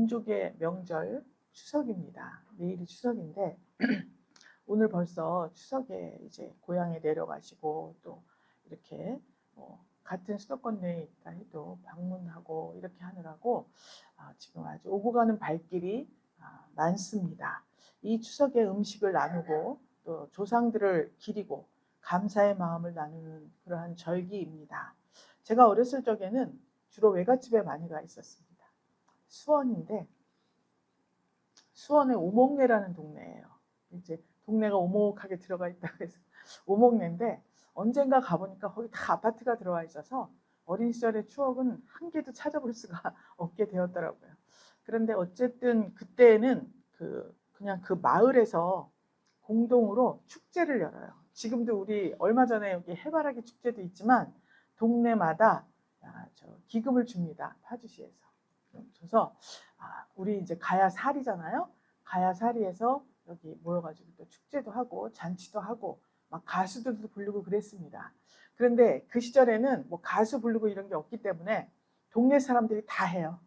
민족의 명절 추석입니다. 내일이 추석인데 오늘 벌써 추석에 이제 고향에 내려가시고 또 이렇게 같은 수도권 내에 있다 해도 방문하고 이렇게 하느라고 지금 아주 오고 가는 발길이 많습니다. 이 추석에 음식을 나누고 또 조상들을 기리고 감사의 마음을 나누는 그러한 절기입니다. 제가 어렸을 적에는 주로 외갓집에 많이 가 있었습니다. 수원인데 수원에 오목내라는 동네예요. 이제 동네가 오목하게 들어가 있다고 해서 오목내인데 언젠가 가보니까 거기 다 아파트가 들어와 있어서 어린 시절의 추억은 한 개도 찾아볼 수가 없게 되었더라고요. 그런데 어쨌든 그때는 그냥 그 마을에서 공동으로 축제를 열어요. 지금도 우리 얼마 전에 여기 해바라기 축제도 있지만 동네마다 기금을 줍니다. 파주시에서. 줘서 우리 이제 가야살이잖아요. 가야살이에서 여기 모여가지고 또 축제도 하고 잔치도 하고 막 가수들도 부르고 그랬습니다. 그런데 그 시절에는 뭐 가수 부르고 이런 게 없기 때문에 동네 사람들이 다 해요.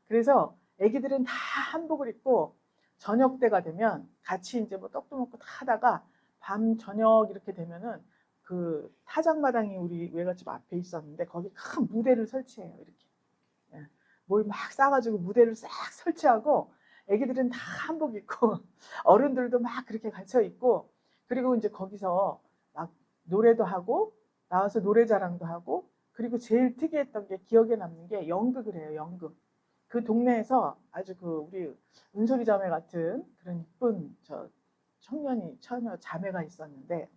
그래서 애기들은 다 한복을 입고 저녁 때가 되면 같이 이제 뭐 떡도 먹고 다 하다가 밤 저녁 이렇게 되면은 그 타작마당이 우리 외갓집 앞에 있었는데 거기 큰 무대를 설치해요. 이렇게 뭘 막 싸가지고 무대를 싹 설치하고 애기들은 다 한복 입고 어른들도 막 그렇게 갇혀 있고 그리고 이제 거기서 막 노래도 하고 나와서 노래자랑도 하고 그리고 제일 특이했던 게 기억에 남는 게 연극을 해요. 연극. 그 동네에서 아주 우리 은솔이 자매 같은 그런 이쁜 처녀 자매가 있었는데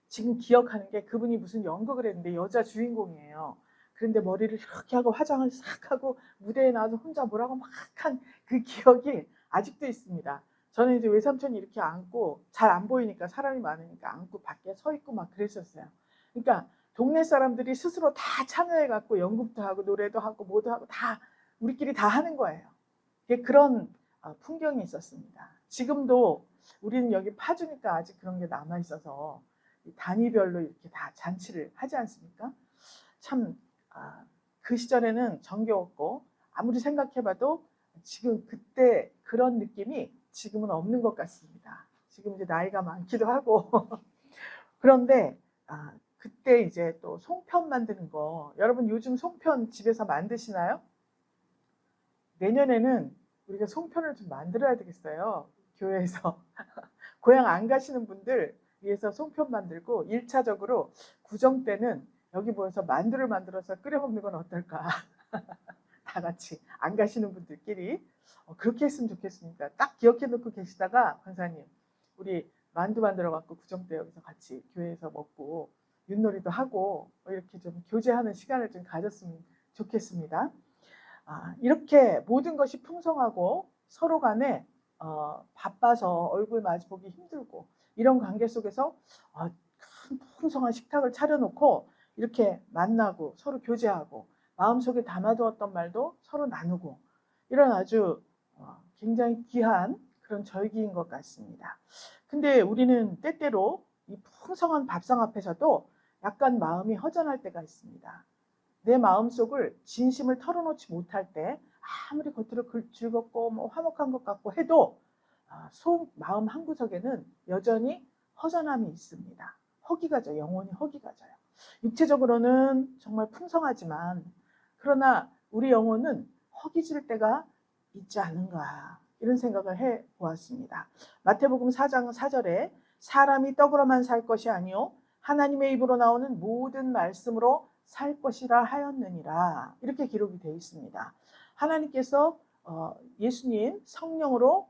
지금 기억하는 게 그분이 무슨 연극을 했는데 여자 주인공이에요. 그런데 머리를 이렇게 하고 화장을 싹 하고 무대에 나와서 혼자 뭐라고 막 한 그 기억이 아직도 있습니다. 저는 이제 외삼촌이 이렇게 안고 잘 안 보이니까 사람이 많으니까 안고 밖에 서 있고 막 그랬었어요. 그러니까 동네 사람들이 스스로 다 참여해 갖고 연극도 하고 노래도 하고 뭐도 하고 다 우리끼리 다 하는 거예요. 그런 풍경이 있었습니다. 지금도 우리는 여기 파주니까 아직 그런 게 남아 있어서 단위별로 이렇게 다 잔치를 하지 않습니까? 참 그 시절에는 정겨웠고 아무리 생각해봐도 지금 그때 그런 느낌이 지금은 없는 것 같습니다. 지금 이제 나이가 많기도 하고 그런데 그때 이제 또 송편 만드는 거 여러분 요즘 송편 집에서 만드시나요? 내년에는 우리가 송편을 좀 만들어야 되겠어요. 교회에서 고향 안 가시는 분들 위해서 송편 만들고 1차적으로 구정 때는 여기 모여서 만두를 만들어서 끓여 먹는 건 어떨까? 다 같이 안 가시는 분들끼리 그렇게 했으면 좋겠습니다. 딱 기억해 놓고 계시다가 권사님 우리 만두 만들어 갖고 구정 때 여기서 같이 교회에서 먹고 윷놀이도 하고 이렇게 좀 교제하는 시간을 좀 가졌으면 좋겠습니다. 이렇게 모든 것이 풍성하고 서로 간에 바빠서 얼굴 마주보기 힘들고 이런 관계 속에서 큰 풍성한 식탁을 차려놓고 이렇게 만나고 서로 교제하고 마음속에 담아두었던 말도 서로 나누고 이런 아주 굉장히 귀한 그런 절기인 것 같습니다. 근데 우리는 때때로 이 풍성한 밥상 앞에서도 약간 마음이 허전할 때가 있습니다. 내 마음속을 진심을 털어놓지 못할 때 아무리 겉으로 즐겁고 뭐 화목한 것 같고 해도 속 마음 한구석에는 여전히 허전함이 있습니다. 허기가 져 영혼이 허기가 져요. 육체적으로는 정말 풍성하지만 그러나 우리 영혼은 허기질 때가 있지 않은가 이런 생각을 해보았습니다. 마태복음 4장 4절에 사람이 떡으로만 살 것이 아니요 하나님의 입으로 나오는 모든 말씀으로 살 것이라 하였느니라 이렇게 기록이 되어 있습니다. 하나님께서 예수님 성령으로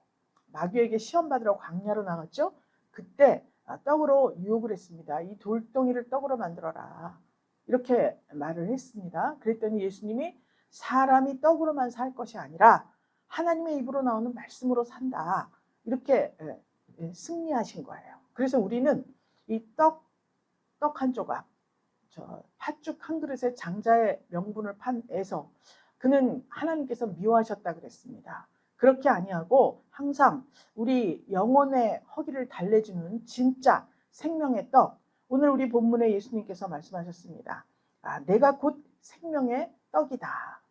마귀에게 시험 받으러 광야로 나갔죠. 그때 떡으로 유혹을 했습니다. 이 돌덩이를 떡으로 만들어라 이렇게 말을 했습니다. 그랬더니 예수님이 사람이 떡으로만 살 것이 아니라 하나님의 입으로 나오는 말씀으로 산다 이렇게 승리하신 거예요. 그래서 우리는 이 떡 한 조각 팥죽 한 그릇에 장자의 명분을 판에서 그는 하나님께서 미워하셨다 그랬습니다. 그렇게 아니하고 항상 우리 영혼의 허기를 달래주는 진짜 생명의 떡 오늘 우리 본문에 예수님께서 말씀하셨습니다. 내가 곧 생명의 떡이다.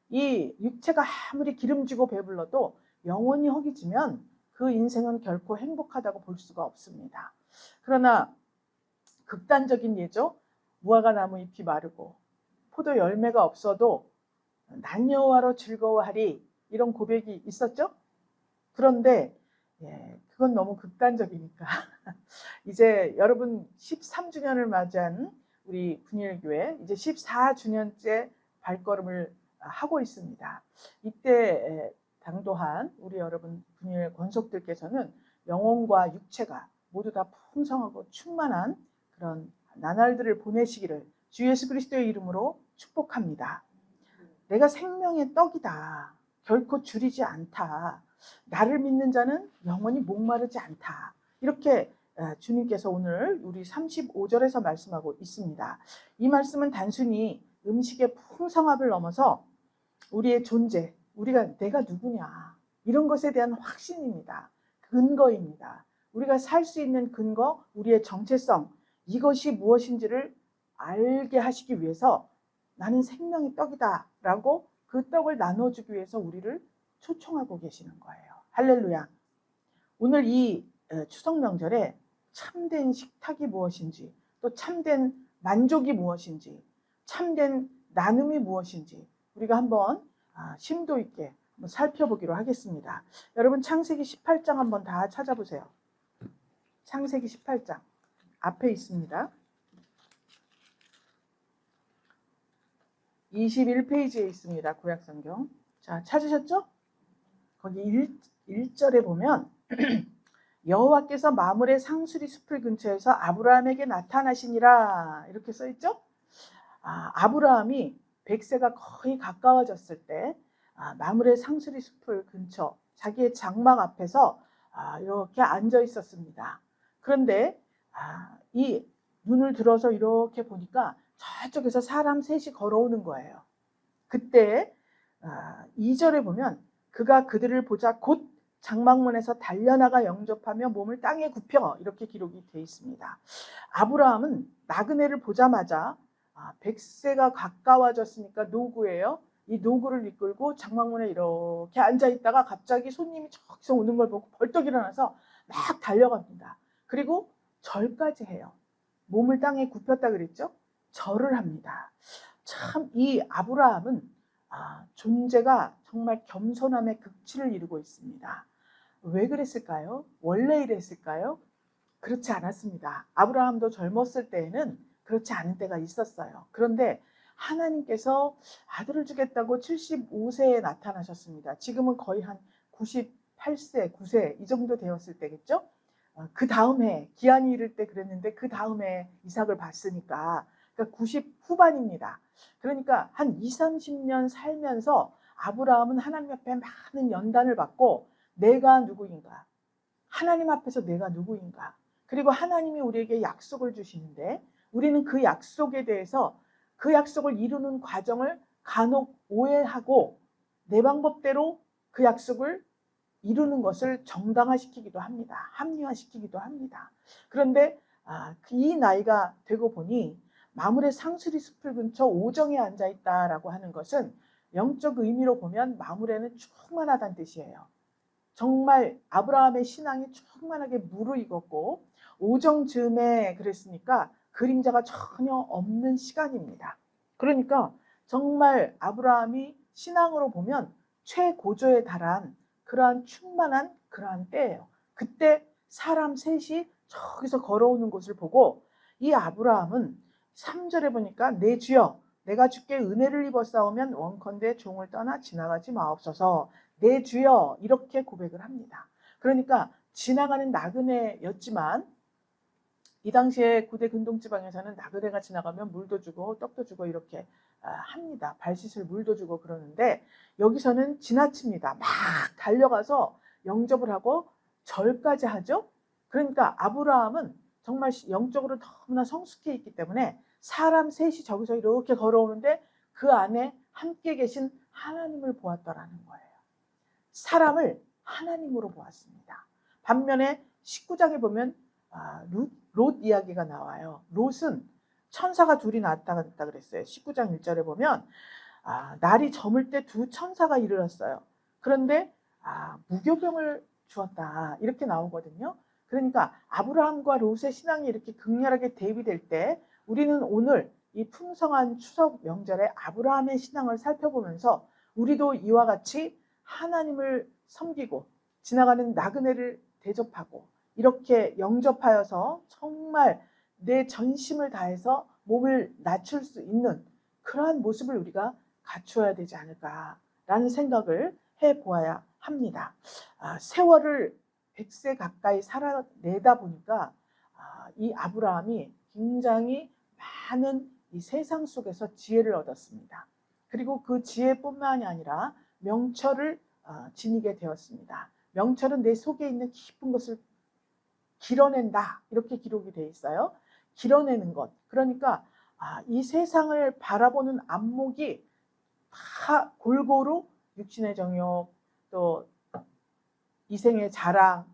이 육체가 아무리 기름지고 배불러도 영혼이 허기지면 그 인생은 결코 행복하다고 볼 수가 없습니다. 그러나 극단적인 예죠. 무화과 나무 잎이 마르고 포도 열매가 없어도 남녀와로 즐거워하리, 이런 고백이 있었죠. 그런데 그건 너무 극단적이니까 이제 여러분 13주년을 맞이한 우리 군일교회 이제 14주년째 발걸음을 하고 있습니다. 이때 당도한 우리 여러분 군일 권속들께서는 영혼과 육체가 모두 다 풍성하고 충만한 그런 나날들을 보내시기를 주 예수 그리스도의 이름으로 축복합니다. 내가 생명의 떡이다. 결코 줄이지 않다. 나를 믿는 자는 영원히 목마르지 않다. 이렇게 주님께서 오늘 우리 35절에서 말씀하고 있습니다. 이 말씀은 단순히 음식의 풍성함을 넘어서 우리의 존재, 내가 누구냐, 이런 것에 대한 확신입니다. 근거입니다. 우리가 살 수 있는 근거, 우리의 정체성, 이것이 무엇인지를 알게 하시기 위해서 나는 생명의 떡이다 라고 그 떡을 나눠주기 위해서 우리를 초청하고 계시는 거예요. 할렐루야. 오늘 이 추석 명절에 참된 식탁이 무엇인지, 또 참된 만족이 무엇인지, 참된 나눔이 무엇인지 우리가 한번 심도 있게 한번 살펴보기로 하겠습니다. 여러분 창세기 18장 한번 다 찾아보세요. 창세기 18장 앞에 있습니다. 21페이지에 있습니다. 구약성경. 자, 찾으셨죠? 거기 1절에 보면 여호와께서 마므레 상수리 숲을 근처에서 아브라함에게 나타나시니라 이렇게 써있죠? 아브라함이 100세가 거의 가까워졌을 때 마므레 상수리 숲을 근처 자기의 장막 앞에서 이렇게 앉아 있었습니다. 그런데 이 눈을 들어서 이렇게 보니까 저쪽에서 사람 셋이 걸어오는 거예요. 그때 2절에 보면 그가 그들을 보자 곧 장막문에서 달려나가 영접하며 몸을 땅에 굽혀 이렇게 기록이 되어 있습니다. 아브라함은 나그네를 보자마자 100세가 가까워졌으니까 노구예요. 이 노구를 이끌고 장막문에 이렇게 앉아있다가 갑자기 손님이 저기서 오는 걸 보고 벌떡 일어나서 막 달려갑니다. 그리고 절까지 해요. 몸을 땅에 굽혔다 그랬죠? 절을 합니다. 참 이 아브라함은 존재가 정말 겸손함의 극치를 이루고 있습니다. 왜 그랬을까요? 원래 이랬을까요? 그렇지 않았습니다. 아브라함도 젊었을 때에는 그렇지 않은 때가 있었어요. 그런데 하나님께서 아들을 주겠다고 75세에 나타나셨습니다. 지금은 거의 한 98세, 9세 이 정도 되었을 때겠죠? 그 다음 해, 기한이 이를 때 그랬는데 그 다음 해 이삭을 봤으니까 그러니까 90 후반입니다. 그러니까 한 20, 30년 살면서 아브라함은 하나님 앞에 많은 연단을 받고 내가 누구인가? 하나님 앞에서 내가 누구인가? 그리고 하나님이 우리에게 약속을 주시는데 우리는 그 약속에 대해서 그 약속을 이루는 과정을 간혹 오해하고 내 방법대로 그 약속을 이루는 것을 정당화시키기도 합니다. 합리화시키기도 합니다. 그런데 이 나이가 되고 보니 마므레 상수리 숲을 근처 오정에 앉아있다라고 하는 것은 영적 의미로 보면 마므레는 충만하다는 뜻이에요. 정말 아브라함의 신앙이 충만하게 무르익었고 오정 즈음에 그랬으니까 그림자가 전혀 없는 시간입니다. 그러니까 정말 아브라함이 신앙으로 보면 최고조에 달한 그러한 충만한 그러한 때예요. 그때 사람 셋이 저기서 걸어오는 것을 보고 이 아브라함은 3절에 보니까 내 주여 내가 주께 은혜를 입었사오면 원컨대 종을 떠나 지나가지 마옵소서. 내 주여 이렇게 고백을 합니다. 그러니까 지나가는 나그네였지만 이 당시에 구대 근동지방에서는 나그네가 지나가면 물도 주고 떡도 주고 이렇게 합니다. 발 씻을 물도 주고 그러는데 여기서는 지나칩니다. 막 달려가서 영접을 하고 절까지 하죠. 그러니까 아브라함은 정말 영적으로 너무나 성숙해 있기 때문에 사람 셋이 저기서 이렇게 걸어오는데 그 안에 함께 계신 하나님을 보았더라는 거예요. 사람을 하나님으로 보았습니다. 반면에 19장에 보면 롯 이야기가 나와요. 롯은 천사가 둘이 나타났다 그랬어요. 19장 1절에 보면 날이 저물 때 두 천사가 이르렀어요. 그런데 무교병을 주었다 이렇게 나오거든요. 그러니까 아브라함과 롯의 신앙이 이렇게 극렬하게 대비될 때 우리는 오늘 이 풍성한 추석 명절에 아브라함의 신앙을 살펴보면서 우리도 이와 같이 하나님을 섬기고 지나가는 나그네를 대접하고 이렇게 영접하여서 정말 내 전심을 다해서 몸을 낮출 수 있는 그러한 모습을 우리가 갖추어야 되지 않을까라는 생각을 해보아야 합니다. 세월을 100세 가까이 살아내다 보니까 이 아브라함이 굉장히 많은 이 세상 속에서 지혜를 얻었습니다. 그리고 그 지혜뿐만이 아니라 명철을 지니게 되었습니다. 명철은 내 속에 있는 깊은 것을 길어낸다 이렇게 기록이 되어 있어요. 길어내는 것. 그러니까 이 세상을 바라보는 안목이 다 골고루 육신의 정욕 또 이생의 자랑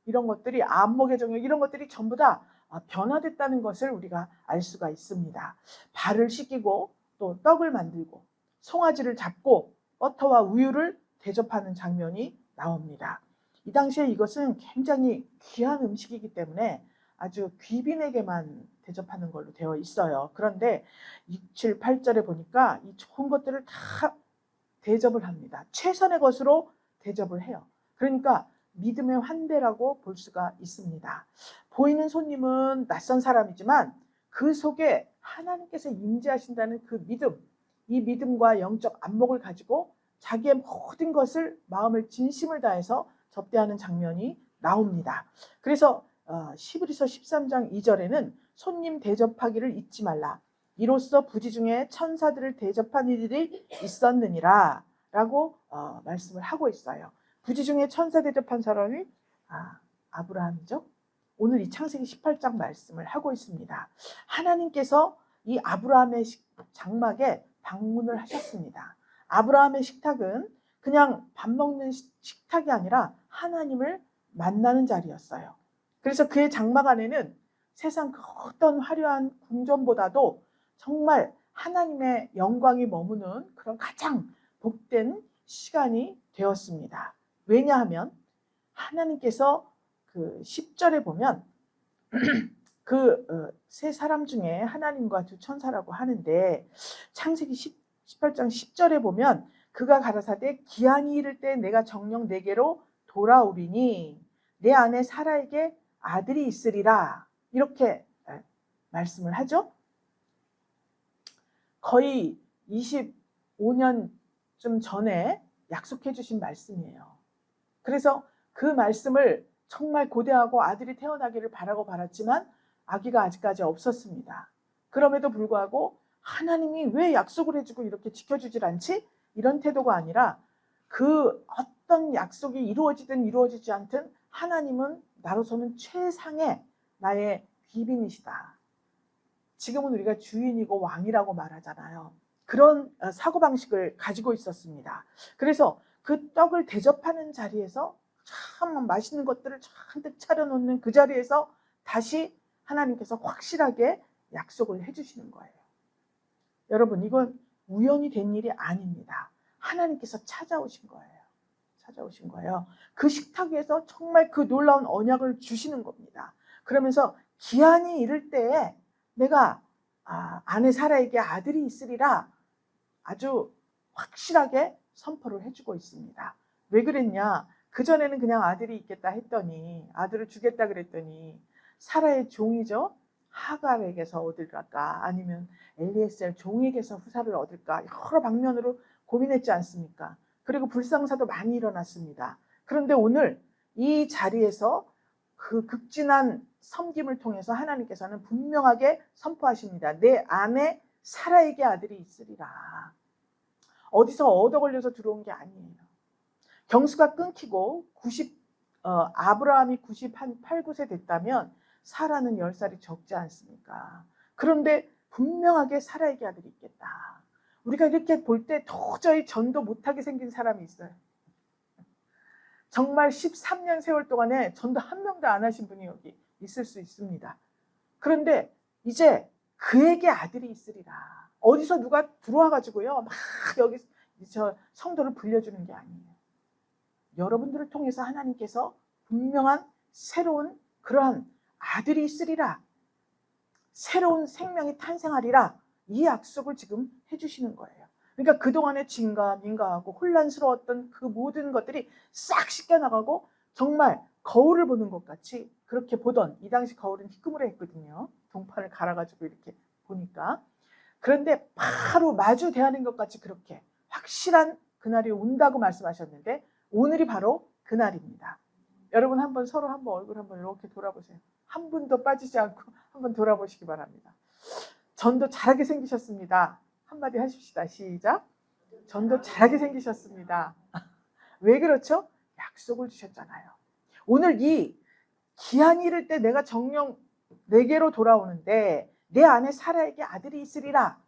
이런 것들이 안목의 정욕 이런 것들이 전부 다 변화됐다는 것을 우리가 알 수가 있습니다. 발을 씻기고 또 떡을 만들고 송아지를 잡고 버터와 우유를 대접하는 장면이 나옵니다. 이 당시에 이것은 굉장히 귀한 음식이기 때문에 아주 귀빈에게만 대접하는 걸로 되어 있어요. 그런데 6, 7, 8절에 보니까 이 좋은 것들을 다 대접을 합니다. 최선의 것으로 대접을 해요. 그러니까 믿음의 환대라고 볼 수가 있습니다. 보이는 손님은 낯선 사람이지만 그 속에 하나님께서 임재하신다는 그 믿음, 이 믿음과 영적 안목을 가지고 자기의 모든 것을 마음을 진심을 다해서 접대하는 장면이 나옵니다. 그래서 히브리서 13장 2절에는 손님 대접하기를 잊지 말라. 이로써 부지 중에 천사들을 대접한 일이 있었느니라 라고 말씀을 하고 있어요. 부지 중에 천사 대접한 사람이 아브라함이죠. 오늘 이 창세기 18장 말씀을 하고 있습니다. 하나님께서 이 아브라함의 장막에 방문을 하셨습니다. 아브라함의 식탁은 그냥 밥 먹는 식탁이 아니라 하나님을 만나는 자리였어요. 그래서 그의 장막 안에는 세상 그 어떤 화려한 궁전보다도 정말 하나님의 영광이 머무는 그런 가장 복된 시간이 되었습니다. 왜냐하면 하나님께서 그 10절에 보면 그 세 사람 중에 하나님과 두 천사라고 하는데 창세기 18장 10절에 보면 그가 가라사대 기한이 이를 때 내가 정녕 내게로 돌아오리니 내 안에 사라에게 아들이 있으리라 이렇게 말씀을 하죠. 거의 25년쯤 전에 약속해 주신 말씀이에요. 그래서 그 말씀을 정말 고대하고 아들이 태어나기를 바라고 바랐지만 아기가 아직까지 없었습니다. 그럼에도 불구하고 하나님이 왜 약속을 해주고 이렇게 지켜주질 않지? 이런 태도가 아니라 그 어떤 약속이 이루어지든 이루어지지 않든 하나님은 나로서는 최상의 나의 귀빈이시다. 지금은 우리가 주인이고 왕이라고 말하잖아요. 그런 사고방식을 가지고 있었습니다. 그래서 그 떡을 대접하는 자리에서 참 맛있는 것들을 잔뜩 차려놓는 그 자리에서 다시 하나님께서 확실하게 약속을 해주시는 거예요. 여러분 이건 우연히 된 일이 아닙니다. 하나님께서 찾아오신 거예요. 찾아오신 거예요. 그 식탁 위에서 정말 그 놀라운 언약을 주시는 겁니다. 그러면서 기한이 이를 때에 내가 아내 사라에게 아들이 있으리라 아주 확실하게 선포를 해주고 있습니다. 왜 그랬냐? 그전에는 그냥 아들이 있겠다 했더니 아들을 주겠다 그랬더니 사라의 종이죠. 하갈에게서 얻을까 아니면 엘리에셀 종에게서 후사를 얻을까 여러 방면으로 고민했지 않습니까? 그리고 불상사도 많이 일어났습니다. 그런데 오늘 이 자리에서 그 극진한 섬김을 통해서 하나님께서는 분명하게 선포하십니다. 내 안에 사라에게 아들이 있으리라. 어디서 얻어 걸려서 들어온 게 아니에요. 경수가 끊기고 아브라함이 98, 9세 됐다면 사라는 10살이 적지 않습니까? 그런데 분명하게 사라에게 아들이 있겠다. 우리가 이렇게 볼 때 도저히 전도 못하게 생긴 사람이 있어요. 정말 13년 세월 동안에 전도 한 명도 안 하신 분이 여기 있을 수 있습니다. 그런데 이제 그에게 아들이 있으리라. 어디서 누가 들어와 가지고요 막 여기 저 성도를 불려주는 게 아니에요. 여러분들을 통해서 하나님께서 분명한 새로운 그러한 아들이 있으리라, 새로운 생명이 탄생하리라, 이 약속을 지금 해주시는 거예요. 그러니까 그동안의 진가민가하고 혼란스러웠던 그 모든 것들이 싹 씻겨나가고 정말 거울을 보는 것 같이 그렇게 보던, 이 당시 거울은 희끄무레했거든요. 동판을 갈아가지고 이렇게 보니까. 그런데 바로 마주 대하는 것 같이 그렇게 확실한 그날이 온다고 말씀하셨는데 오늘이 바로 그날입니다. 여러분 한번 서로 한번 얼굴 한번 이렇게 돌아보세요. 한 분도 빠지지 않고 한번 돌아보시기 바랍니다. 전도 잘하게 생기셨습니다. 한마디 하십시다. 시작. 전도 잘하게 생기셨습니다. 왜 그렇죠? 약속을 주셨잖아요. 오늘 이 기한이 이를 때 내가 정령 내게로 돌아오는데 내 안에 사라에게 아들이 있으리라.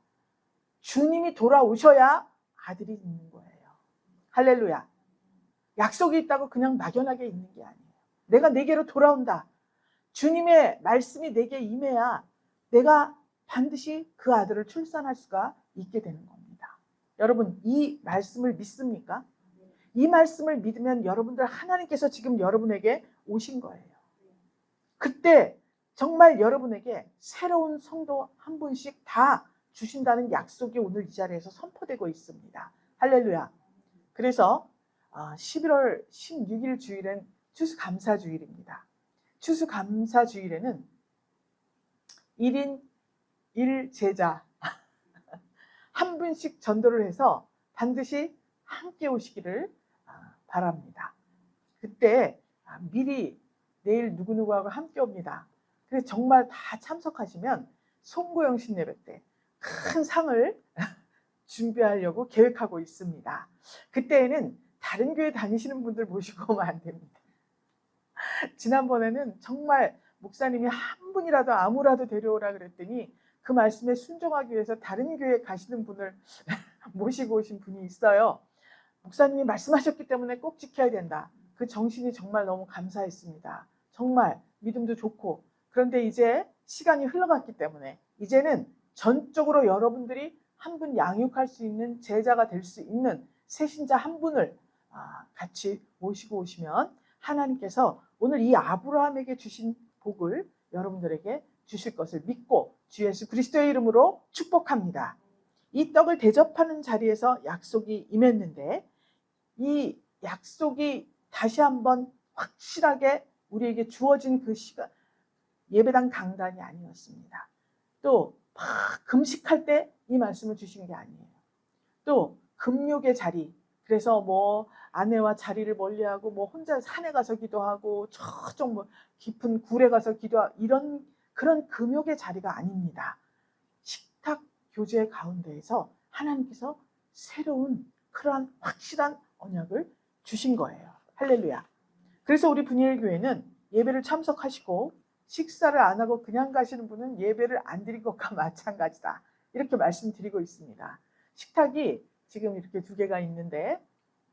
주님이 돌아오셔야 아들이 있는 거예요. 할렐루야. 약속이 있다고 그냥 막연하게 있는 게 아니에요. 내가 내게로 돌아온다. 주님의 말씀이 내게 임해야 내가 반드시 그 아들을 출산할 수가 있게 되는 겁니다. 여러분 이 말씀을 믿습니까? 이 말씀을 믿으면 여러분들 하나님께서 지금 여러분에게 오신 거예요. 그때 정말 여러분에게 새로운 성도 한 분씩 다 주신다는 약속이 오늘 이 자리에서 선포되고 있습니다. 할렐루야. 그래서 11월 16일 주일은 추수감사주일입니다. 추수감사주일에는 1인 1제자 한 분씩 전도를 해서 반드시 함께 오시기를 바랍니다. 그때 미리 내일 누구누구하고 함께 옵니다. 그래서 정말 다 참석하시면 송고영신 예배 때 큰 상을 준비하려고 계획하고 있습니다. 그때에는 다른 교회 다니시는 분들 모시고 오면 안 됩니다. 지난번에는 정말 목사님이 한 분이라도 아무라도 데려오라 그랬더니 그 말씀에 순종하기 위해서 다른 교회 가시는 분을 모시고 오신 분이 있어요. 목사님이 말씀하셨기 때문에 꼭 지켜야 된다. 그 정신이 정말 너무 감사했습니다. 정말 믿음도 좋고. 그런데 이제 시간이 흘러갔기 때문에 이제는 전적으로 여러분들이 한 분 양육할 수 있는 제자가 될 수 있는 새신자 한 분을 같이 모시고 오시면 하나님께서 오늘 이 아브라함에게 주신 복을 여러분들에게 주실 것을 믿고 주 예수 그리스도의 이름으로 축복합니다. 이 떡을 대접하는 자리에서 약속이 임했는데 이 약속이 다시 한번 확실하게 우리에게 주어진 그 시간, 예배당 강단이 아니었습니다. 또 금식할 때 이 말씀을 주신 게 아니에요. 또 금욕의 자리, 그래서 뭐 아내와 자리를 멀리하고 뭐 혼자 산에 가서 기도하고 저쪽 뭐 깊은 굴에 가서 기도하고 이런 그런 금욕의 자리가 아닙니다. 식탁 교제 가운데에서 하나님께서 새로운 그러한 확실한 언약을 주신 거예요. 할렐루야. 그래서 우리 분일교회는 예배를 참석하시고 식사를 안 하고 그냥 가시는 분은 예배를 안 드린 것과 마찬가지다. 이렇게 말씀드리고 있습니다. 식탁이 지금 이렇게 2개가 있는데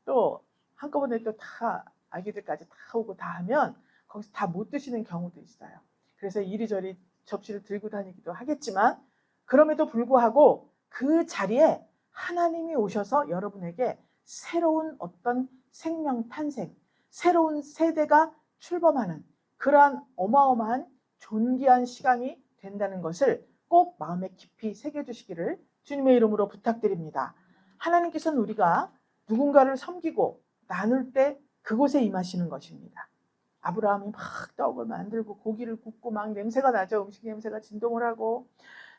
또 한꺼번에 또 다 아기들까지 다 오고 다 하면 거기서 다 못 드시는 경우도 있어요. 그래서 이리저리 접시를 들고 다니기도 하겠지만 그럼에도 불구하고 그 자리에 하나님이 오셔서 여러분에게 새로운 어떤 생명 탄생, 새로운 세대가 출범하는 그러한 어마어마한 존귀한 시간이 된다는 것을 꼭 마음에 깊이 새겨주시기를 주님의 이름으로 부탁드립니다. 하나님께서는 우리가 누군가를 섬기고 나눌 때 그곳에 임하시는 것입니다. 아브라함이 막 떡을 만들고 고기를 굽고 막 냄새가 나죠. 음식 냄새가 진동을 하고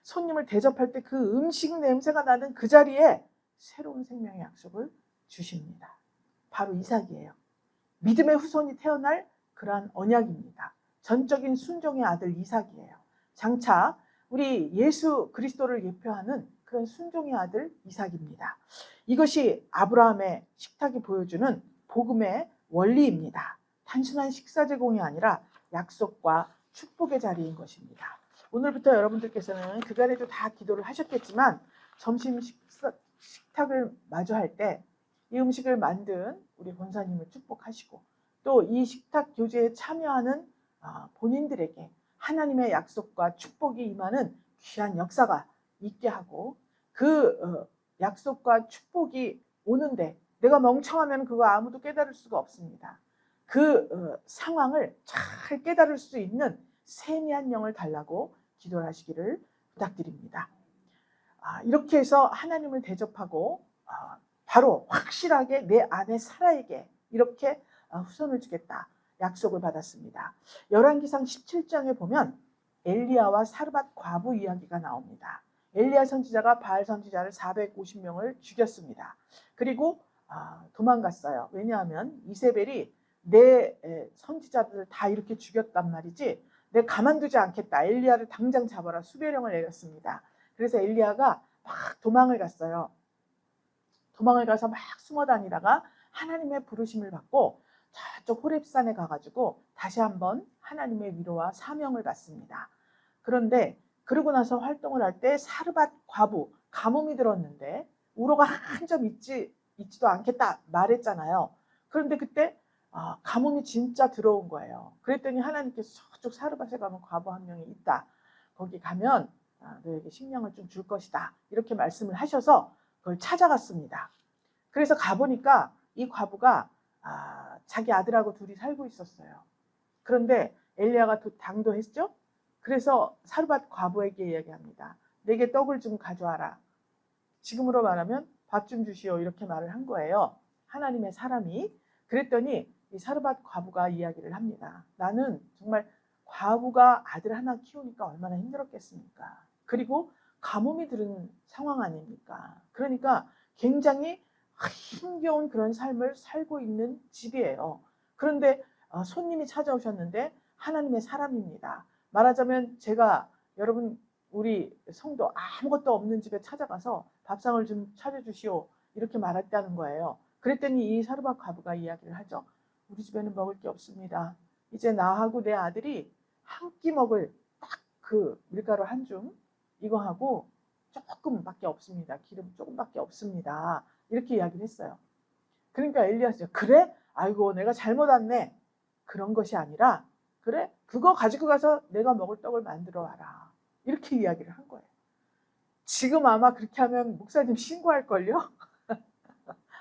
손님을 대접할 때 그 음식 냄새가 나는 그 자리에 새로운 생명의 약속을 주십니다. 바로 이삭이에요. 믿음의 후손이 태어날 그러한 언약입니다. 전적인 순종의 아들 이삭이에요. 장차 우리 예수 그리스도를 예표하는 그런 순종의 아들 이삭입니다. 이것이 아브라함의 식탁이 보여주는 복음의 원리입니다. 단순한 식사 제공이 아니라 약속과 축복의 자리인 것입니다. 오늘부터 여러분들께서는 그간에도 다 기도를 하셨겠지만 점심 식탁을 마주할 때 이 음식을 만든 우리 권사님을 축복하시고 또 이 식탁 교제에 참여하는 본인들에게 하나님의 약속과 축복이 임하는 귀한 역사가 있게 하고 약속과 축복이 오는데 내가 멍청하면 그거 아무도 깨달을 수가 없습니다. 상황을 잘 깨달을 수 있는 세미한 영을 달라고 기도를 하시기를 부탁드립니다. 이렇게 해서 하나님을 대접하고 바로 확실하게 내 안에 살아야게 이렇게 후손을 주겠다 약속을 받았습니다. 열왕기상 17장에 보면 엘리야와 사르밧 과부 이야기가 나옵니다. 엘리야 선지자가 바알 선지자를 450명을 죽였습니다. 그리고 도망갔어요. 왜냐하면 이세벨이 내 선지자들을 다 이렇게 죽였단 말이지 내가 가만두지 않겠다. 엘리야를 당장 잡아라. 수배령을 내렸습니다. 그래서 엘리야가 막 도망을 갔어요. 도망을 가서 막 숨어 다니다가 하나님의 부르심을 받고 저쪽 호렙산에 가가지고 다시 한번 하나님의 위로와 사명을 받습니다. 그런데 그러고 나서 활동을 할 때 사르밧 과부 가뭄이 들었는데 우로가 한 점 있지도 않겠다 말했잖아요. 그런데 그때 가뭄이 진짜 들어온 거예요. 그랬더니 하나님께서 저쪽 사르밧에 가면 과부 한 명이 있다. 거기 가면 너에게 식량을 좀 줄 것이다. 이렇게 말씀을 하셔서 그걸 찾아갔습니다. 그래서 가보니까 이 과부가 자기 아들하고 둘이 살고 있었어요. 그런데 엘리야가 당도했죠. 그래서 사르밧 과부에게 이야기합니다. 내게 떡을 좀 가져와라. 지금으로 말하면 밥 좀 주시오. 이렇게 말을 한 거예요. 하나님의 사람이. 그랬더니 이 사르밧 과부가 이야기를 합니다. 나는 정말 과부가 아들 하나 키우니까 얼마나 힘들었겠습니까? 그리고 가뭄이 들은 상황 아닙니까? 그러니까 굉장히 힘겨운 그런 삶을 살고 있는 집이에요. 그런데 손님이 찾아오셨는데 하나님의 사람입니다. 말하자면 제가 여러분 우리 성도 아무것도 없는 집에 찾아가서 밥상을 좀 차려주시오 이렇게 말했다는 거예요. 그랬더니 이 사르밧 과부가 이야기를 하죠. 우리 집에는 먹을 게 없습니다. 이제 나하고 내 아들이 한 끼 먹을 딱 그 밀가루 한 줌 이거 하고 조금밖에 없습니다. 기름 조금밖에 없습니다. 이렇게 이야기를 했어요. 그러니까 엘리야가 그래? 아이고 내가 잘못 왔네. 그런 것이 아니라 그래? 그거 가지고 가서 내가 먹을 떡을 만들어 와라. 이렇게 이야기를 한 거예요. 지금 아마 그렇게 하면 목사님 신고할걸요?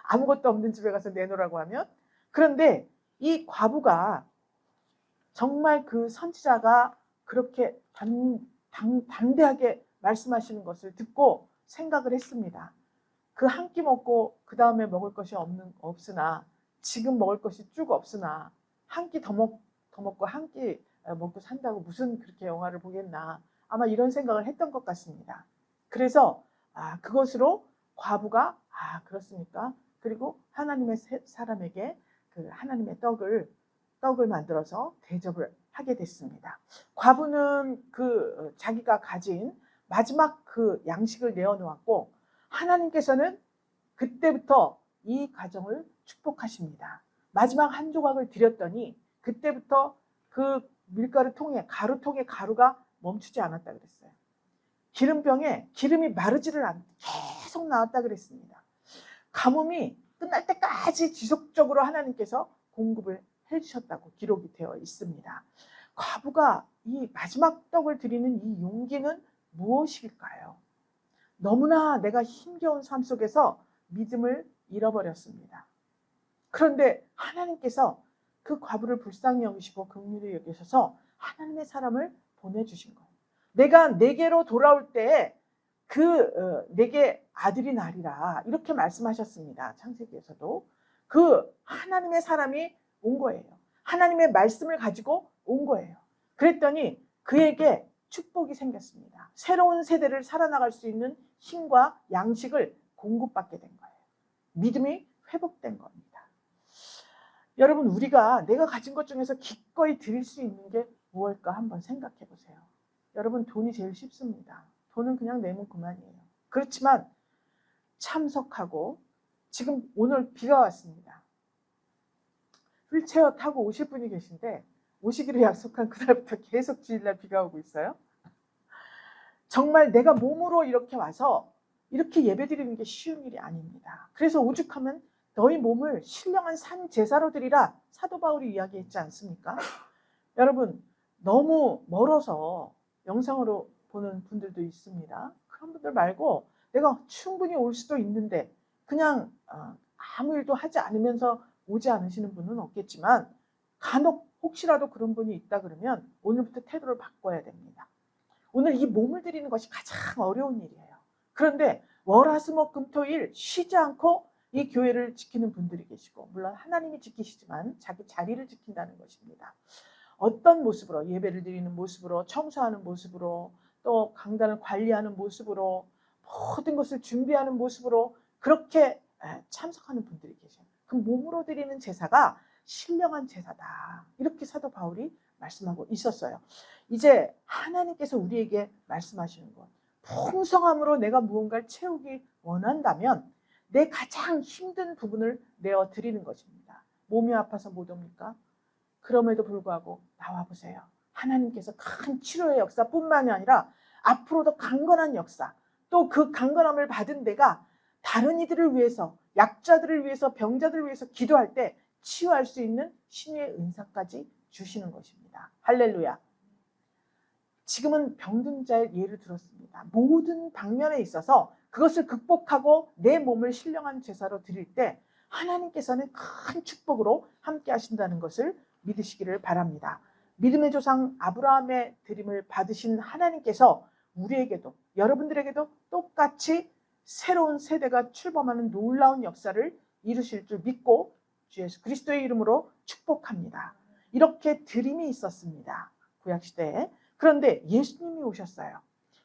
아무것도 없는 집에 가서 내놓으라고 하면. 그런데 이 과부가 정말 그 선지자가 그렇게 담대하게 말씀하시는 것을 듣고 생각을 했습니다. 그 한 끼 먹고 그 다음에 먹을 것이 없으나 지금 먹을 것이 쭉 없으나 한 끼 더 먹고 한 끼 먹고 산다고 무슨 그렇게 영화를 보겠나 아마 이런 생각을 했던 것 같습니다. 그래서 그것으로 과부가 그렇습니까? 그리고 하나님의 사람에게 그 하나님의 떡을 만들어서 대접을 하게 됐습니다. 과부는 자기가 가진 마지막 그 양식을 내어놓았고 하나님께서는 그때부터 이 가정을 축복하십니다. 마지막 한 조각을 드렸더니 그때부터 그 밀가루통에 가루통에 가루가 멈추지 않았다 그랬어요. 기름병에 기름이 마르지를 않고 계속 나왔다 그랬습니다. 가뭄이 끝날 때까지 지속적으로 하나님께서 공급을 해주셨다고 기록이 되어 있습니다. 과부가 이 마지막 떡을 드리는 이 용기는 무엇일까요? 너무나 내가 힘겨운 삶 속에서 믿음을 잃어버렸습니다. 그런데 하나님께서 그 과부를 불쌍히 여기시고 긍휼히 여기셔서 하나님의 사람을 보내주신 거예요. 내가 내게로 돌아올 때 내게 아들이 나리라 이렇게 말씀하셨습니다. 창세기에서도 그 하나님의 사람이 온 거예요. 하나님의 말씀을 가지고 온 거예요. 그랬더니 그에게 축복이 생겼습니다. 새로운 세대를 살아나갈 수 있는 힘과 양식을 공급받게 된 거예요. 믿음이 회복된 겁니다. 여러분 우리가 내가 가진 것 중에서 기꺼이 드릴 수 있는 게 무엇일까 한번 생각해 보세요. 여러분 돈이 제일 쉽습니다. 돈은 그냥 내면 그만이에요. 그렇지만 참석하고 지금 오늘 비가 왔습니다. 휠체어 타고 오실 분이 계신데 오시기로 약속한 그날부터 계속 주일날 비가 오고 있어요. 정말 내가 몸으로 이렇게 와서 이렇게 예배드리는 게 쉬운 일이 아닙니다. 그래서 오죽하면 너희 몸을 신령한 산 제사로 드리라 사도 바울이 이야기했지 않습니까? 여러분 너무 멀어서 영상으로 보는 분들도 있습니다. 그런 분들 말고 내가 충분히 올 수도 있는데 그냥 아무 일도 하지 않으면서 오지 않으시는 분은 없겠지만 간혹 혹시라도 그런 분이 있다 그러면 오늘부터 태도를 바꿔야 됩니다. 오늘 이 몸을 들이는 것이 가장 어려운 일이에요. 그런데 월화수목금토일 쉬지 않고 이 교회를 지키는 분들이 계시고, 물론 하나님이 지키시지만 자기 자리를 지킨다는 것입니다. 어떤 모습으로, 예배를 드리는 모습으로, 청소하는 모습으로, 또 강단을 관리하는 모습으로, 모든 것을 준비하는 모습으로 그렇게 참석하는 분들이 계셔요. 그 몸으로 드리는 제사가 신령한 제사다, 이렇게 사도 바울이 말씀하고 있었어요. 이제 하나님께서 우리에게 말씀하시는 것, 풍성함으로 내가 무언가를 채우기 원한다면 내 가장 힘든 부분을 내어 드리는 것입니다. 몸이 아파서 못 옵니까? 그럼에도 불구하고 나와보세요. 하나님께서 큰 치료의 역사뿐만이 아니라 앞으로도 강건한 역사, 또 그 강건함을 받은 내가 다른 이들을 위해서, 약자들을 위해서, 병자들을 위해서 기도할 때 치유할 수 있는 신의 은사까지 주시는 것입니다. 할렐루야. 지금은 병든 자의 예를 들었습니다. 모든 방면에 있어서 그것을 극복하고 내 몸을 신령한 제사로 드릴 때 하나님께서는 큰 축복으로 함께 하신다는 것을 믿으시기를 바랍니다. 믿음의 조상 아브라함의 드림을 받으신 하나님께서 우리에게도, 여러분들에게도 똑같이 새로운 세대가 출범하는 놀라운 역사를 이루실 줄 믿고 주 예수 그리스도의 이름으로 축복합니다. 이렇게 드림이 있었습니다. 구약시대에. 그런데 예수님이 오셨어요.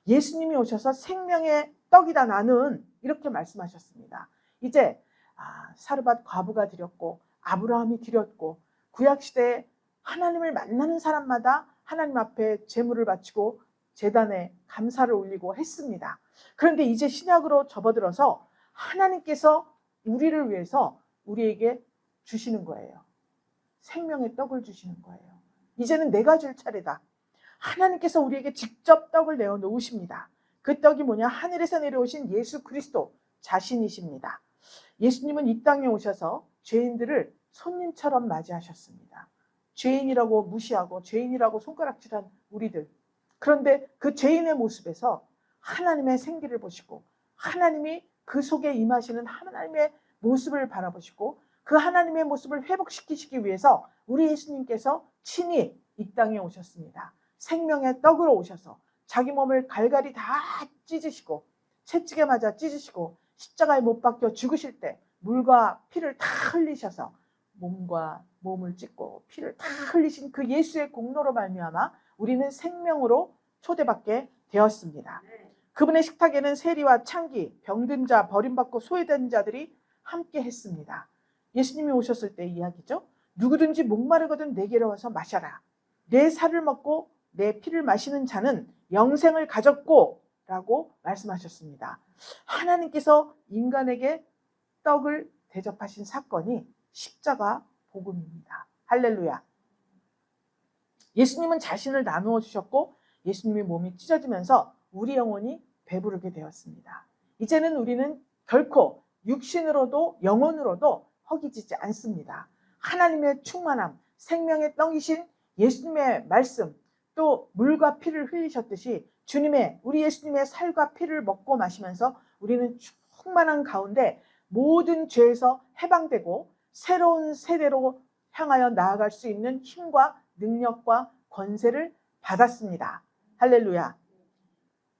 예수님이 오셔서 생명의 떡이다 나는, 이렇게 말씀하셨습니다. 이제 사르밧 과부가 드렸고 아브라함이 드렸고 구약시대에 하나님을 만나는 사람마다 하나님 앞에 제물을 바치고 제단에 감사를 올리고 했습니다. 그런데 이제 신약으로 접어들어서 하나님께서 우리를 위해서 우리에게 주시는 거예요. 생명의 떡을 주시는 거예요. 이제는 내가 줄 차례다. 하나님께서 우리에게 직접 떡을 내어 놓으십니다. 그 떡이 뭐냐? 하늘에서 내려오신 예수 그리스도 자신이십니다. 예수님은 이 땅에 오셔서 죄인들을 손님처럼 맞이하셨습니다. 죄인이라고 무시하고 죄인이라고 손가락질한 우리들. 그런데 그 죄인의 모습에서 하나님의 생기를 보시고 하나님이 그 속에 임하시는 하나님의 모습을 바라보시고 그 하나님의 모습을 회복시키시기 위해서 우리 예수님께서 친히 이 땅에 오셨습니다. 생명의 떡으로 오셔서 자기 몸을 갈갈이 다 찢으시고 채찍에 맞아 찢으시고 십자가에 못 박혀 죽으실 때 물과 피를 다 흘리셔서 몸과 몸을 찢고 피를 다 흘리신 그 예수의 공로로 말미암아 우리는 생명으로 초대받게 되었습니다. 그분의 식탁에는 세리와 창기, 병든 자, 버림받고 소외된 자들이 함께 했습니다. 예수님이 오셨을 때 이야기죠. 누구든지 목마르거든 내게로 와서 마셔라. 내 살을 먹고 내 피를 마시는 자는 영생을 가졌고 라고 말씀하셨습니다. 하나님께서 인간에게 떡을 대접하신 사건이 십자가 복음입니다. 할렐루야. 예수님은 자신을 나누어 주셨고 예수님의 몸이 찢어지면서 우리 영혼이 배부르게 되었습니다. 이제는 우리는 결코 육신으로도 영혼으로도 허기지지 않습니다. 하나님의 충만함, 생명의 떡이신 예수님의 말씀, 또 물과 피를 흘리셨듯이 우리 예수님의 살과 피를 먹고 마시면서 우리는 충만한 가운데 모든 죄에서 해방되고 새로운 세대로 향하여 나아갈 수 있는 힘과 능력과 권세를 받았습니다. 할렐루야.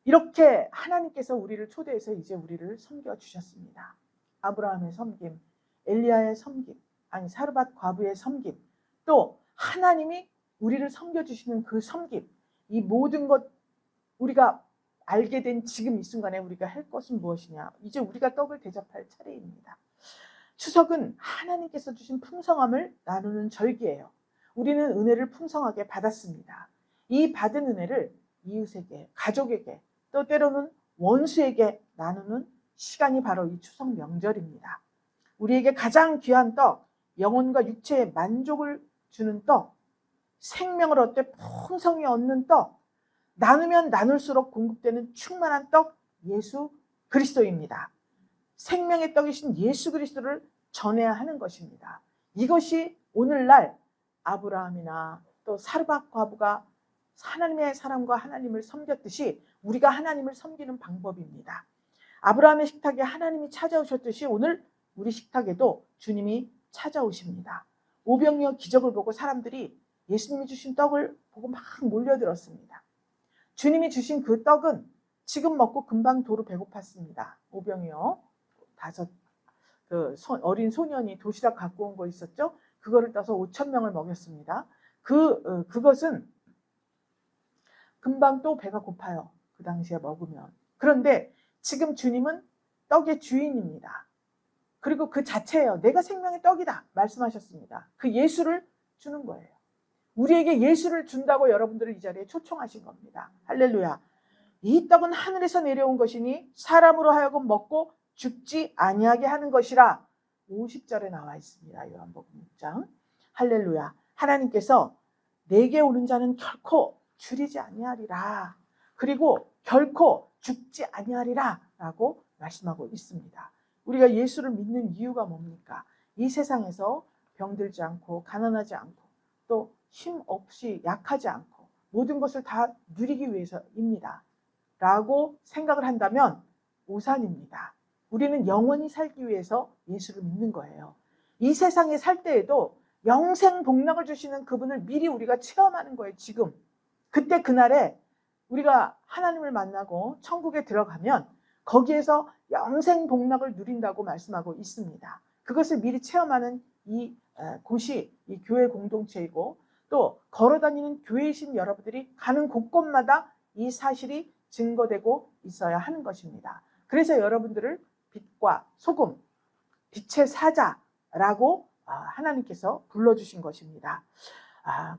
이렇게 하나님께서 우리를 초대해서 이제 우리를 섬겨주셨습니다. 아브라함의 섬김, 엘리야의 섬김, 사르밧 과부의 섬김, 또 하나님이 우리를 섬겨주시는 그 섬김, 이 모든 것 우리가 알게 된 지금 이 순간에 우리가 할 것은 무엇이냐? 이제 우리가 떡을 대접할 차례입니다. 추석은 하나님께서 주신 풍성함을 나누는 절기예요. 우리는 은혜를 풍성하게 받았습니다. 이 받은 은혜를 이웃에게, 가족에게, 또 때로는 원수에게 나누는 시간이 바로 이 추석 명절입니다. 우리에게 가장 귀한 떡, 영혼과 육체의 만족을 주는 떡, 생명을 얻되 풍성히 얻는 떡, 나누면 나눌수록 공급되는 충만한 떡, 예수 그리스도입니다. 생명의 떡이신 예수 그리스도를 전해야 하는 것입니다. 이것이 오늘날 아브라함이나 또 사르밧 과부가 하나님의 사람과 하나님을 섬겼듯이 우리가 하나님을 섬기는 방법입니다. 아브라함의 식탁에 하나님이 찾아오셨듯이 오늘 우리 식탁에도 주님이 찾아오십니다. 오병이어 기적을 보고 사람들이 예수님이 주신 떡을 보고 막 몰려들었습니다. 주님이 주신 그 떡은 지금 먹고 금방 도로 배고팠습니다. 오병이어 5 어린 소년이 도시락 갖고 온 거 있었죠? 그거를 떠서 5,000명을 먹였습니다. 그것은 금방 또 배가 고파요. 그 당시에 먹으면. 그런데 지금 주님은 떡의 주인입니다. 그리고 그 자체예요. 내가 생명의 떡이다 말씀하셨습니다. 그 예수를 주는 거예요. 우리에게 예수를 준다고 여러분들을 이 자리에 초청하신 겁니다. 할렐루야. 이 떡은 하늘에서 내려온 것이니 사람으로 하여금 먹고 죽지 아니하게 하는 것이라 50절에 나와 있습니다. 요한복음 6장. 할렐루야. 하나님께서 내게 오는 자는 결코 줄이지 아니하리라. 그리고 결코 죽지 아니하리라 라고 말씀하고 있습니다. 우리가 예수를 믿는 이유가 뭡니까? 이 세상에서 병들지 않고 가난하지 않고 또 힘없이 약하지 않고 모든 것을 다 누리기 위해서입니다. 라고 생각을 한다면 오산입니다. 우리는 영원히 살기 위해서 예수를 믿는 거예요. 이 세상에 살 때에도 영생 복락을 주시는 그분을 미리 우리가 체험하는 거예요. 지금. 그때 그날에 우리가 하나님을 만나고 천국에 들어가면 거기에서 영생 복락을 누린다고 말씀하고 있습니다. 그것을 미리 체험하는 이 곳이 이 교회 공동체이고 또 걸어다니는 교회이신 여러분들이 가는 곳곳마다 이 사실이 증거되고 있어야 하는 것입니다. 그래서 여러분들을 빛과 소금, 빛의 사자라고 하나님께서 불러주신 것입니다.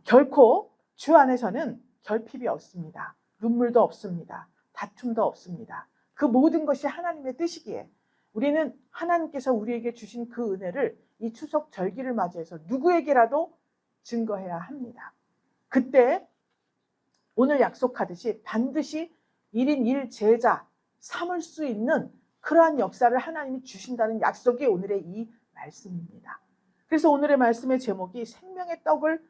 결코 주 안에서는 결핍이 없습니다. 눈물도 없습니다. 다툼도 없습니다. 그 모든 것이 하나님의 뜻이기에 우리는 하나님께서 우리에게 주신 그 은혜를 이 추석 절기를 맞이해서 누구에게라도 증거해야 합니다. 그때 오늘 약속하듯이 반드시 1인 1제자 삼을 수 있는 그러한 역사를 하나님이 주신다는 약속이 오늘의 이 말씀입니다. 그래서 오늘의 말씀의 제목이 생명의 떡을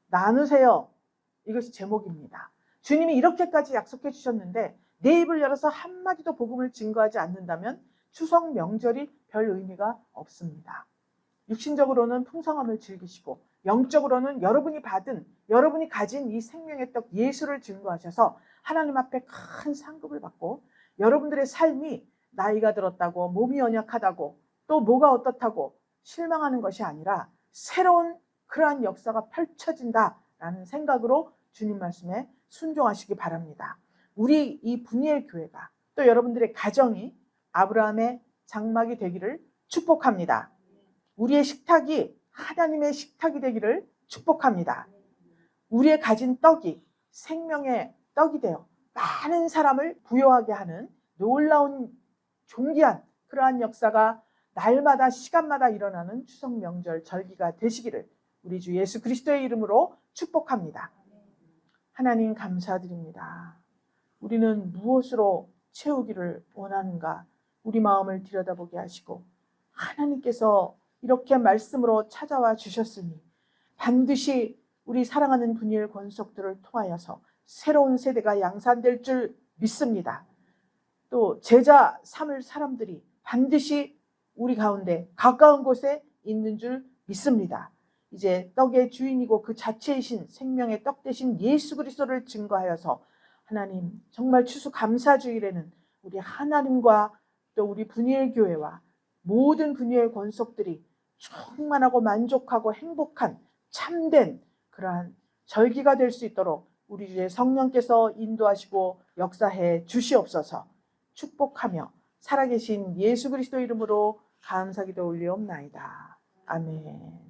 나누세요. 이것이 제목입니다. 주님이 이렇게까지 약속해 주셨는데 내 입을 열어서 한마디도 복음을 증거하지 않는다면 추석 명절이 별 의미가 없습니다. 육신적으로는 풍성함을 즐기시고 영적으로는 여러분이 가진 이 생명의 떡 예수를 증거하셔서 하나님 앞에 큰 상급을 받고 여러분들의 삶이 나이가 들었다고 몸이 연약하다고 또 뭐가 어떻다고 실망하는 것이 아니라 새로운 그러한 역사가 펼쳐진다라는 생각으로 주님 말씀에 순종하시기 바랍니다. 우리 이 분이엘 교회가 또 여러분들의 가정이 아브라함의 장막이 되기를 축복합니다. 우리의 식탁이 하나님의 식탁이 되기를 축복합니다. 우리의 가진 떡이 생명의 떡이 되어 많은 사람을 부여하게 하는 놀라운 존귀한 그러한 역사가 날마다 시간마다 일어나는 추석 명절 절기가 되시기를 우리 주 예수 그리스도의 이름으로 축복합니다. 하나님 감사드립니다. 우리는 무엇으로 채우기를 원하는가? 우리 마음을 들여다보게 하시고 하나님께서 이렇게 말씀으로 찾아와 주셨으니 반드시 우리 사랑하는 분이엘 권속들을 통하여서 새로운 세대가 양산될 줄 믿습니다. 또 제자 삼을 사람들이 반드시 우리 가운데 가까운 곳에 있는 줄 믿습니다. 이제 떡의 주인이고 그 자체이신 생명의 떡 대신 예수 그리스도를 증거하여서 하나님 정말 추수 감사주일에는 우리 하나님과 또 우리 분이엘 교회와 모든 분이엘 권속들이 충만하고 만족하고 행복한 참된 그러한 절기가 될 수 있도록 우리 주의 성령께서 인도하시고 역사해 주시옵소서. 축복하며 살아계신 예수 그리스도 이름으로 감사기도 올리옵나이다. 아멘.